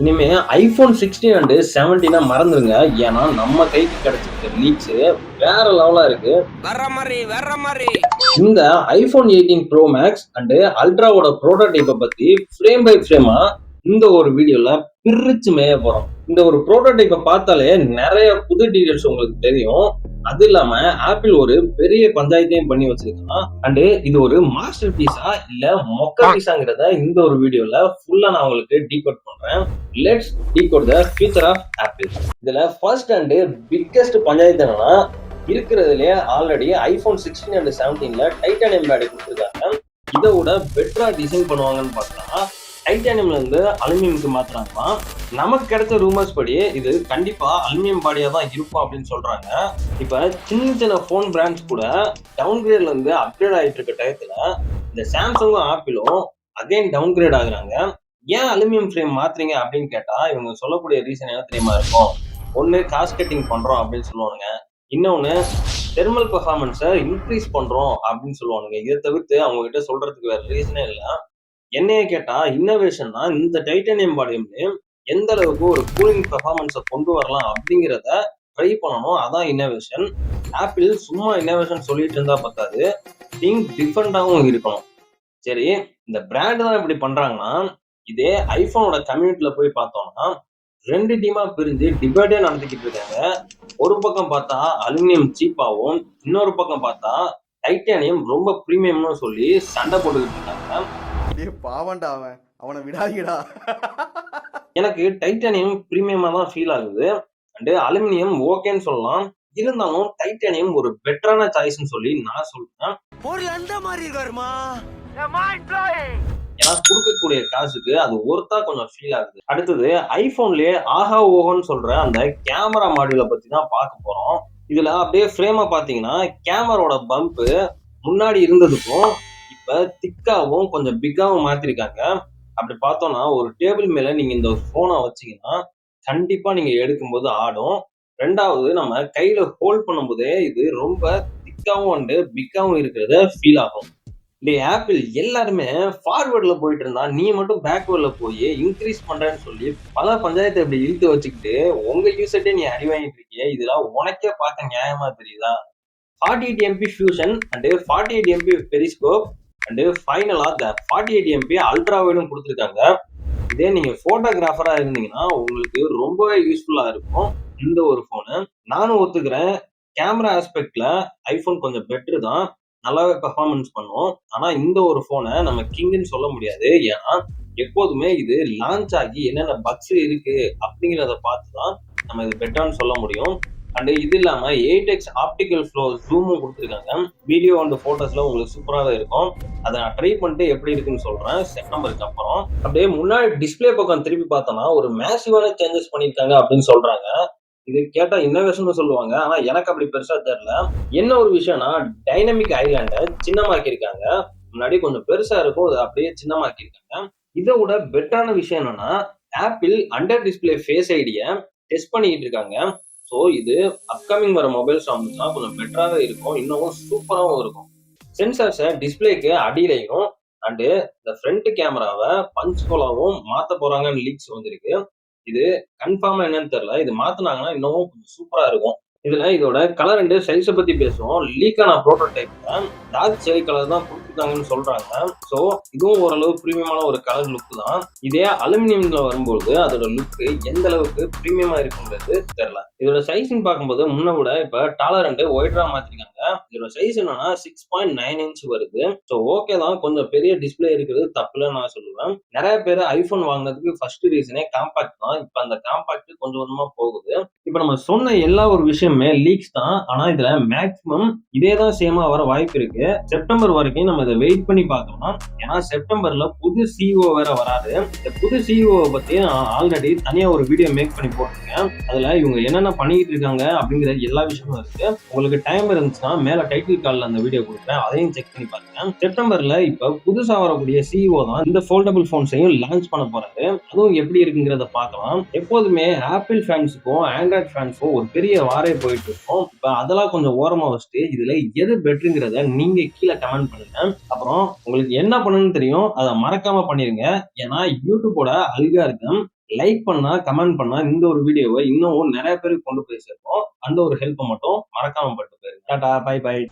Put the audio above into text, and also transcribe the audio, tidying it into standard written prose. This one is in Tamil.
இனிமே ஐபோன் 16 அண்ட் 17 மறந்துருங்க. ஏன்னா நம்ம கைக்கு கிடைச்சிருக்க லீக்ஸ் வேற லெவலா இருக்கு. வர்ற மாதிரி இந்த ஐபோன் 18 ப்ரோ மேக்ஸ் அண்ட் அல்ட்ராவோட ப்ரோட்டோடைப்பை பத்தி ஃப்ரேம் பை ஃப்ரேமா இந்த ஒரு வீடியோல பிரிச்சு மேய போறோம். இந்த ஒரு ப்ரோட்டோடைப்பை பார்த்தாலே நிறைய புது டீடைல்ஸ் உங்களுக்கு தெரியும். அது இல்லாம ஆப்பிள் ஒரு பெரிய பஞ்சாயத்தையும் பண்ணி வச்சிருக்கான். அண்ட் இது ஒரு மாஸ்டர் பீஸா இல்ல மொக்க பீஸாங்கிறத இந்த ஒரு வீடியோல ஃபுல்லா நான் உங்களுக்கு டீகோட் பண்றேன். Let's decode the future of Apple. இதுல ஃபர்ஸ்ட் அண்ட் பிக்கெஸ்ட் பஞ்சாயத்து என்னன்னா, இருக்கிறதுலயே ஆல்ரெடி ஐபோன் 16 அண்ட் 17ல டைட்டானியம் பேட் கொடுத்துருக்காங்க. இதை விட பெட்டரா டிசைன் பண்ணுவாங்கன்னு பார்த்தா டைட்டானியம்ல இருந்து அலுமினியம்க்கு மாத்துறாங்களாம். நமக்கு கிடைச்ச ரூமர்ஸ் படி இது கண்டிப்பா அலுமினியம் பாடியா தான் இருக்கும் அப்படின்னு சொல்றாங்க. இப்ப சின்ன சின்ன போன் பிராண்ட்ஸ் கூட டவுன் கிரேட்ல இருந்து அப்கிரேட் ஆயிட்டு இருக்க டயத்துல இந்த சாம்சங்கும் ஆப்பிளும் அகைன் டவுன் கிரேட் ஆகுறாங்க. ஏன் அலுமினியம் ஃப்ரேம் மாத்துறீங்க அப்படின்னு கேட்டா இவங்க சொல்லக்கூடிய ரீசன் என்ன தெரியுமா இருக்கும்? ஒன்னு காஸ்ட் கட்டிங் பண்றோம் அப்படின்னு சொல்லுவாங்க, இன்னொன்னு தெர்மல் பெர்ஃபார்மன்ஸை இன்க்ரீஸ் பண்றோம் அப்படின்னு சொல்லுவானுங்க. இதை தவிர்த்து அவங்க கிட்ட சொல்றதுக்கு வேற ரீசனே இல்லை. என்னைய கேட்டா இன்னோவேஷன்னா இந்த டைட்டானியம் பாடியுமே எந்த அளவுக்கு ஒரு கூலிங் பெர்ஃபார்மன்ஸை கொண்டு வரலாம் அப்படிங்கிறத ட்ரை பண்ணணும். அதான் இன்னோவேஷன். ஆப்பிள் சும்மா இன்னோவேஷன் சொல்லிட்டு இருந்தா பத்தாது, திங்க் டிஃப்ரெண்டாகவும் இருக்கணும். சரி, இந்த பிராண்ட் தான் இப்படி பண்றாங்கன்னா இதே ஐபோனோட கம்யூனிட்டில போய் பார்த்தோம்னா ரெண்டு டீமா பிரிஞ்சு டிபேட்டே நடத்திக்கிட்டு இருக்காங்க. ஒரு பக்கம் பார்த்தா அலுமினியம் சீப்பாவும், இன்னொரு பக்கம் பார்த்தா டைட்டானியம் ரொம்ப பிரீமியம்னு சொல்லி சண்டை போட்டுக்கிட்டு இருக்காங்க. பாவண்டா அவனை விடாதீங்கடா. எனக்கு டைட்டானியம் பிரீமியமா தான் ஃபீல் ஆகுது. அண்ட் அலுமினியம் ஓகேன்னு சொல்லலாம். இருந்தாலும் டைட்டானியம் ஒரு பெட்டரான சாய்ஸ்னு சொல்லி நான் சொல்றேன். ஒரு அந்த மாதிரி இருக்காருமா. ஏன்னா கொடுக்கக்கூடிய காசுக்கு அது ஒருத்தா கொஞ்சம் ஃபீல் ஆகுது. அடுத்தது ஐபோன்லயே ஆஹா ஓஹோன்னு சொல்ற அந்த கேமரா மாடியூலை பத்தி தான் பார்க்க போறோம். இதுல அப்படியே ஃப்ரேமா பாத்தீங்கன்னா கேமராவோட பம்ப் முன்னாடி இருந்ததுக்கும் இப்ப திக்காவும் கொஞ்சம் பிக்காவும் மாத்திருக்காங்க. அப்படி பார்த்தோம்னா ஒரு டேபிள் மேல நீங்க இந்த போனை வச்சீங்கன்னா கண்டிப்பா நீங்க எடுக்கும்போது ஆடும். ரெண்டாவது நம்ம கையில ஹோல்ட் பண்ணும்போதே இது ரொம்ப திக்காவும் அண்டு பிக்காவும் இருக்கிறத ஃபீல் ஆகும். இந்த ஆப்பிள் எல்லாருமே ஃபார்வர்ட்ல போயிட்டு இருந்தா நீ மட்டும் பேக்வர்ட்ல போய் இன்க்ரீஸ் பண்றேன்னு சொல்லி பல பஞ்சாயத்தை இப்படி இழுத்து வச்சுக்கிட்டு உங்க யூசர்ட்டே நீ அடி வாங்கிட்டு இருக்கிய. இதெல்லாம் உனக்கே பார்க்க நியாயமா தெரியுதா? 48 MP fusion and 48 MP periscope and ஃபைனலா இந்த 48 MP அல்ட்ராவைடும் கொடுத்துருக்காங்க. இதே நீங்க போட்டோகிராஃபரா இருந்தீங்கன்னா உங்களுக்கு ரொம்பவே யூஸ்ஃபுல்லா இருக்கும் இந்த ஒரு போனு. நானும் ஒத்துக்கிறேன், கேமரா ஆஸ்பெக்ட்ல ஐபோன் கொஞ்சம் பெட்டர் தான், நல்லாவே பெர்ஃபார்மன்ஸ் பண்ணும். ஆனா இந்த ஒரு போனை நம்ம கிங்னு சொல்ல முடியாது. ஏன்னா எப்போதுமே இது லான்ச் ஆகி என்னென்ன பக்ஸ் இருக்கு அப்படிங்கிறத பார்த்துதான் நம்ம இது பெட்டர்னு சொல்ல முடியும். அண்ட் இது இல்லாம 8x ஆப்டிக்கல் ஃப்ளோ ஜூமும் கொடுத்துருக்காங்க. வீடியோ அண்ட் போட்டோஸ்ல உங்களுக்கு சூப்பராக இருக்கும். அதை நான் ட்ரை பண்ணிட்டு எப்படி இருக்குன்னு சொல்றேன் செப்டம்பருக்கு அப்புறம். அப்படியே முன்னாடி டிஸ்பிளே பக்கம் திருப்பி பார்த்தோம்னா ஒரு மேசிவான சேஞ்சஸ் பண்ணிருக்காங்க அப்படின்னு சொல்றாங்க. இது கேட்டா இன்னோவேஷன் சொல்லுவாங்க, ஆனா எனக்கு அப்படி பெருசா தெரியல. என்ன ஒரு விஷயம்னா டைனமிக் ஐலாண்ட சின்னமாக்கியிருக்காங்க. முன்னாடி கொஞ்சம் பெருசா இருக்கும், அதை அப்படியே சின்னமாக்கியிருக்காங்க. இதை விட பெட்டரான விஷயம் என்னன்னா ஆப்பிள் அண்டர் டிஸ்பிளே ஃபேஸ் ஐடியை டெஸ்ட் பண்ணிக்கிட்டு இருக்காங்க. ஸோ இது அப்கமிங் வர மொபைல்ஸ் வந்துச்சுன்னா கொஞ்சம் பெட்டராக இருக்கும், இன்னமும் சூப்பராகவும் இருக்கும். சென்சார்ஸை டிஸ்பிளேக்கு அடியிலையும் அண்டு இந்த ஃப்ரண்ட் கேமராவை பஞ்ச் போலாவும் மாத்த போறாங்கன்னு லீக்ஸ் வந்திருக்கு. இது கன்ஃபார்மா என்னன்னு தெரியல. இது மாத்தினாங்கன்னா இன்னமும் கொஞ்சம் சூப்பரா இருக்கும். இதுல இதோட கலர் அண்ட் சைஸை பத்தி பேசுவோம். லீக்கான ப்ரோட்டோடைப்ல டார்க் செரி கலர் தான் கொடுத்துருக்காங்கன்னு சொல்றாங்க. ஸோ இதுவும் ஓரளவு பிரீமியமான ஒரு கலர் லுக் தான். இதே அலுமினியம்ல வரும்போது அதோட லுக் எந்த அளவுக்கு பிரீமியமா இருக்குங்கிறது தெரியல. இதோட சைஸ்ன்னு பார்க்கும்போது முன்ன விட இப்ப டாலர் அண்ட் ஒயிட்ரா மாத்திருக்காங்க. இதோட சைஸ் என்னன்னா 6.9 இன்ச் வருது. ஸோ ஓகே தான், கொஞ்சம் பெரிய டிஸ்பிளே இருக்கிறது தப்புல நான் சொல்லுவேன். நிறைய பேர் ஐபோன் வாங்கினதுக்கு ஃபர்ஸ்ட் ரீசனே காம்பாக்ட் தான். இப்ப அந்த காம்பாக்ட் கொஞ்சம் கொஞ்சமா போகுது. இப்ப நம்ம சொன்ன எல்லா ஒரு விஷயமே லீக்ஸ் தான். ஆனா இதுல மேக்சிமம் இதே தான் சேமா வர வாய்ப்பு இருக்கு. செப்டம்பர் வரைக்கும் நம்ம இதை வெயிட் பண்ணி பார்க்கலாம். ஏன்னா செப்டம்பர்ல புது சிஇஓ வேற வராது. இந்த புது சிஇஓ பத்தி நான் ஆல்ரெடி தனியா ஒரு வீடியோ மேக் பண்ணி போட்டிருக்கேன். அதுல இவங்க என்னென்ன பண்ணிட்டு இருக்காங்க அப்படிங்கிற எல்லா விஷயமும் இருக்கு. உங்களுக்கு டைம் இருந்துச்சுன்னா மேல டைட்டில் கால்ல அந்த வீடியோ கொடுக்குறேன், அதையும் செக் பண்ணி பாருங்க. செப்டம்பர்ல இப்ப புதுசா வரக்கூடிய சிஇஓ தான் இந்த ஃபோல்டபிள் போன்ஸையும் லான்ச் பண்ண போறாரு. அதுவும் எப்படி இருக்குங்கிறத பார்க்கலாம். எப்போதுமே ஆப்பிள் ஃபேன்ஸுக்கும் ஆண்ட்ராய்ட் ஃபேன்ஸுக்கும் ஒரு பெரிய வாரே போயிட்டு இருக்கும். இப்ப அதெல்லாம் கொஞ்சம் ஓரமா வச்சுட்டு இதுல எது பெட்டருங்கிறத நீங்க கீழே கமெண்ட் பண்ணுங்க. அப்புறம் உங்களுக்கு என்ன பண்ணணும்னு தெரியும், அதை மறக்காம பண்ணிருங்க. ஏன்னா யூடியூபோட அல்காரிதம் லைக் பண்ணா, கமெண்ட் பண்ணா இந்த ஒரு வீடியோவை இன்னும் நிறைய பேருக்கு கொண்டு போய் சேர்ப்போம். அந்த ஒரு ஹெல்ப் மட்டும் மறக்காம பட்டு போயிருங்க. Tata, bye by.